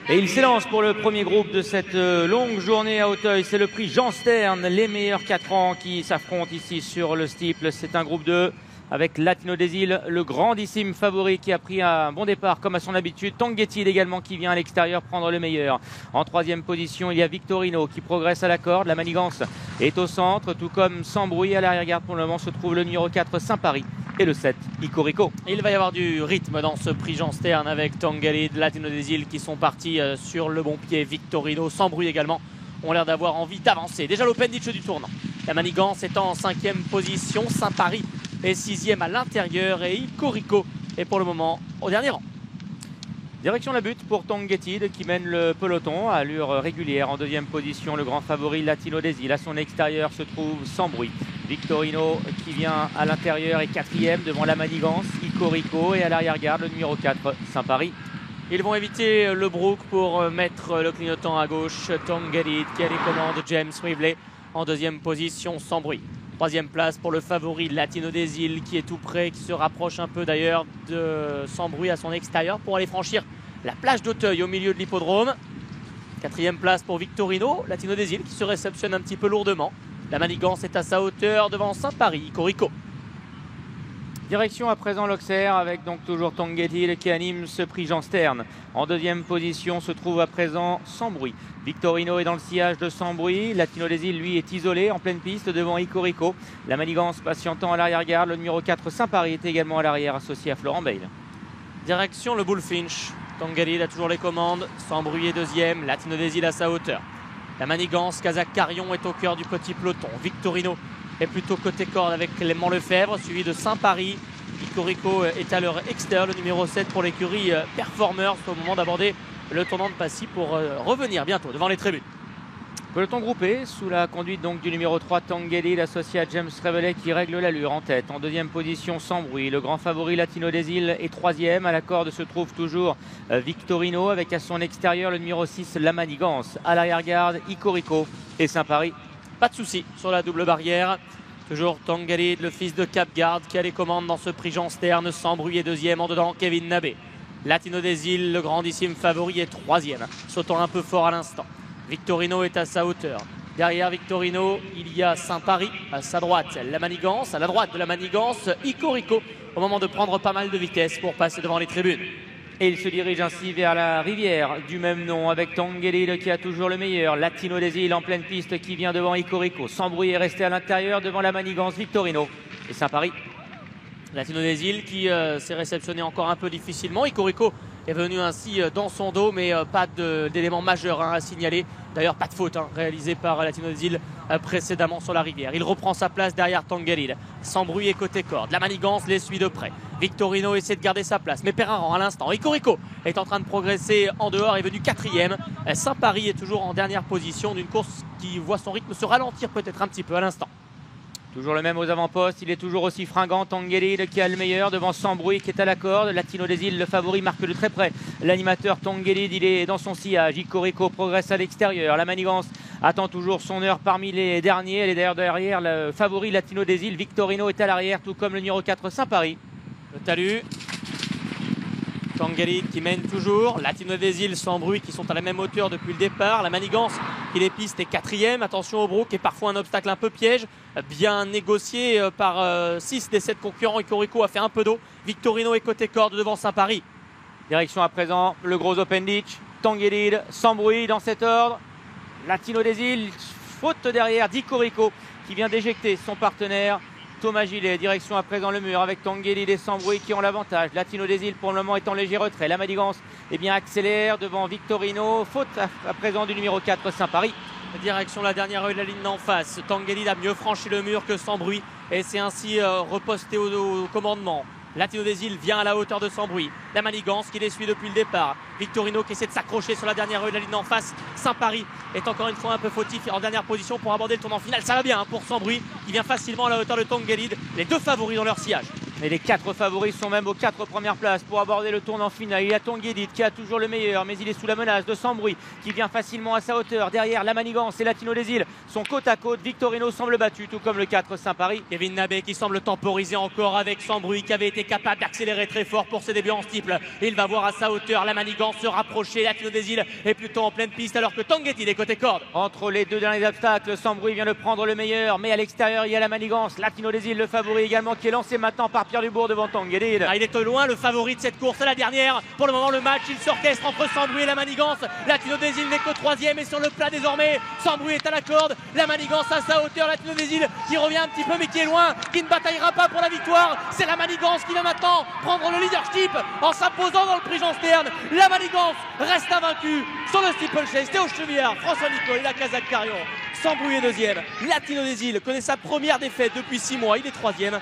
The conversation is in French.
Et il s'élance pour le premier groupe de cette longue journée à Auteuil. C'est le prix Jean Stern, les meilleurs 4 ans qui s'affrontent ici sur le steeple. C'est un groupe 2 avec Latino des Îles, le grandissime favori qui a pris un bon départ comme à son habitude. Tanguetil également qui vient à l'extérieur prendre le meilleur. En troisième position, il y a Victorino qui progresse à la corde. La manigance est au centre, tout comme Sans Bruit. À l'arrière-garde pour le moment se trouve le numéro 4 Saint-Paris et le 7 Icorico. Il va y avoir du rythme dans ce prix Jean Stern avec Tanguetil, Latino des Îles qui sont partis sur le bon pied. Victorino, Sans Bruit également ont l'air d'avoir envie d'avancer. Déjà l'open ditch du tournant. La manigance est en 5e position. Saint-Paris est 6e à l'intérieur et Icorico est pour le moment au dernier rang. Direction la butte pour Tanguetil qui mène le peloton à allure régulière. En 2e position, le grand favori Latino des Îles. À son extérieur se trouve Sans Bruit. Victorino qui vient à l'intérieur est 4e devant la manigance, Icorico, et à l'arrière-garde le numéro 4 Saint-Paris. Ils vont éviter le brook pour mettre le clignotant à gauche. Tanguetil qui a les commandes, James Rivley en 2e position, Sans Bruit. 3e place pour le favori Latino des Îles qui est tout près, qui se rapproche un peu d'ailleurs de Sans Bruit à son extérieur pour aller franchir la plage d'Auteuil au milieu de l'hippodrome. 4e place pour Victorino, Latino des Îles qui se réceptionne un petit peu lourdement. La manigance est à sa hauteur devant Saint-Paris, Icorico. Direction à présent l'Auxerre avec donc toujours Tanguetil qui anime ce prix Jean Stern. En 2e position se trouve à présent Sans Bruit. Victorino est dans le sillage de Sans Bruit. Latino des Îles lui est isolé en pleine piste devant Icorico. La manigance patientant à l'arrière-garde. Le numéro 4 Saint-Paris est également à l'arrière associé à Florent Bayle. Direction le Bullfinch. Tanguetil a toujours les commandes. Sans Bruit est 2e. Latino des Îles à sa hauteur. La manigance, Kazakh Carion est au cœur du petit peloton. Victorino est plutôt côté corde avec Clément Lefebvre, suivi de Saint-Paris. Icorico est à leur extérieur, le numéro 7 pour l'écurie Performers au moment d'aborder le tournant de Passy pour revenir bientôt devant les tribunes. Peloton groupé sous la conduite donc du numéro 3 Tanguetil associé à James Rivley qui règle l'allure en tête. En 2e position Sans Bruit, le grand favori Latino des Îles est 3e. À la corde se trouve toujours Victorino avec à son extérieur le numéro 6 La Manigance. À l'arrière-garde Icorico et Saint-Paris. Pas de souci sur la double barrière. Toujours Tanguetil, le fils de Capgarde qui a les commandes dans ce prix Jean Stern. Sans Bruit est 2e, en dedans Kevin Nabé. Latino des Îles, le grandissime favori, est 3e, sautant un peu fort à l'instant. Victorino est à sa hauteur. Derrière Victorino, il y a Saint-Paris à sa droite. La manigance, à la droite de la manigance, Icorico au moment de prendre pas mal de vitesse pour passer devant les tribunes. Et il se dirige ainsi vers la rivière du même nom avec Tanguetil qui a toujours le meilleur. Latino des Îles en pleine piste qui vient devant Icorico. Sans Bruit est resté à l'intérieur devant la manigance, Victorino et Saint-Paris. Latino des Îles qui s'est réceptionné encore un peu difficilement. Icorico est venu ainsi dans son dos, mais pas d'éléments majeurs à signaler. D'ailleurs, pas de faute réalisée par Latino des Îles précédemment sur la rivière. Il reprend sa place derrière Tanguetil. Sans Bruit et côté corde. La manigance les suit de près. Victorino essaie de garder sa place, mais perd un rang à l'instant. Icorico est en train de progresser en dehors, est venu 4e. Saint-Paris est toujours en dernière position d'une course qui voit son rythme se ralentir peut-être un petit peu à l'instant. Toujours le même aux avant-postes, il est toujours aussi fringant. Tanguetil qui a le meilleur devant Sans Bruit qui est à la corde. Latino des Îles, le favori, marque de très près l'animateur Tanguetil, il est dans son sillage. Icorico progresse à l'extérieur. La manigance attend toujours son heure parmi les derniers. Elle est d'ailleurs derrière le favori Latino des Îles. Victorino est à l'arrière, tout comme le numéro 4 Saint-Paris. Le talus. Tanguetil qui mène toujours. Latino des Îles, Sans Bruit qui sont à la même hauteur depuis le départ. La manigance qui les piste est 4e. Attention au brook et parfois un obstacle un peu piège. Bien négocié par 6 des 7 concurrents. Icorico a fait un peu d'eau. Victorino est côté corde devant Saint-Paris. Direction à présent le gros open ditch. Tanguetil, Sans Bruit dans cet ordre. Latino des Îles, faute derrière d'Icorico qui vient d'éjecter son partenaire. Thomas Gillet, direction à présent le mur avec Tanguetil et Sans Bruit qui ont l'avantage. Latino des Îles pour le moment est en léger retrait. La manigance accélère devant Victorino. Faute à présent du numéro 4 Saint-Paris. Direction la dernière rue de la ligne d'en face. Tanguetil a mieux franchi le mur que Sans Bruit et c'est ainsi reposté au commandement. Latino des Îles vient à la hauteur de Sans Bruit. La manigance qui les suit depuis le départ. Victorino qui essaie de s'accrocher sur la dernière rue de la ligne d'en face. Saint-Paris est encore une fois un peu fautif en dernière position pour aborder le tournant final. Ça va bien pour Sans Bruit. Il vient facilement à la hauteur de Tanguetil. Les deux favoris dans leur sillage. Et les 4 favoris sont même aux 4 premières places pour aborder le tournant final. Il y a Tanguy qui a toujours le meilleur, mais il est sous la menace de Sambrouil qui vient facilement à sa hauteur. Derrière, la Manigance et Latino des Îles sont côte à côte. Victorino semble battu, tout comme le 4 Saint-Paris. Kevin Nabé qui semble temporiser encore avec Sambrouil qui avait été capable d'accélérer très fort pour ses débuts en steeple. Il va voir à sa hauteur la Manigance se rapprocher. Latino des Îles est plutôt en pleine piste alors que Tanguy est côté corde. Entre les deux derniers obstacles, Sambrouil vient de prendre le meilleur, mais à l'extérieur, il y a la Manigance. Latino des Îles, le favori également, qui est lancé maintenant par Pierre Dubourg devant Tanguy. Il est loin le favori de cette course à la dernière. Pour le moment, le match il s'orchestre entre Sambrouil et la Manigance. Latino des Îles n'est que 3e et sur le plat désormais. Sambrouil est à la corde, la Manigance à sa hauteur. Latino des Îles qui revient un petit peu mais qui est loin, qui ne bataillera pas pour la victoire. C'est la Manigance qui va maintenant prendre le leadership en s'imposant dans le prix Jean Stern. La Manigance reste invaincue sur le steeplechase. Théo Chevillard, François Nicole et la Kazakh Carion. Sambrouil est 2e. Latino des Îles connaît sa première défaite depuis 6 mois. Il est 3e.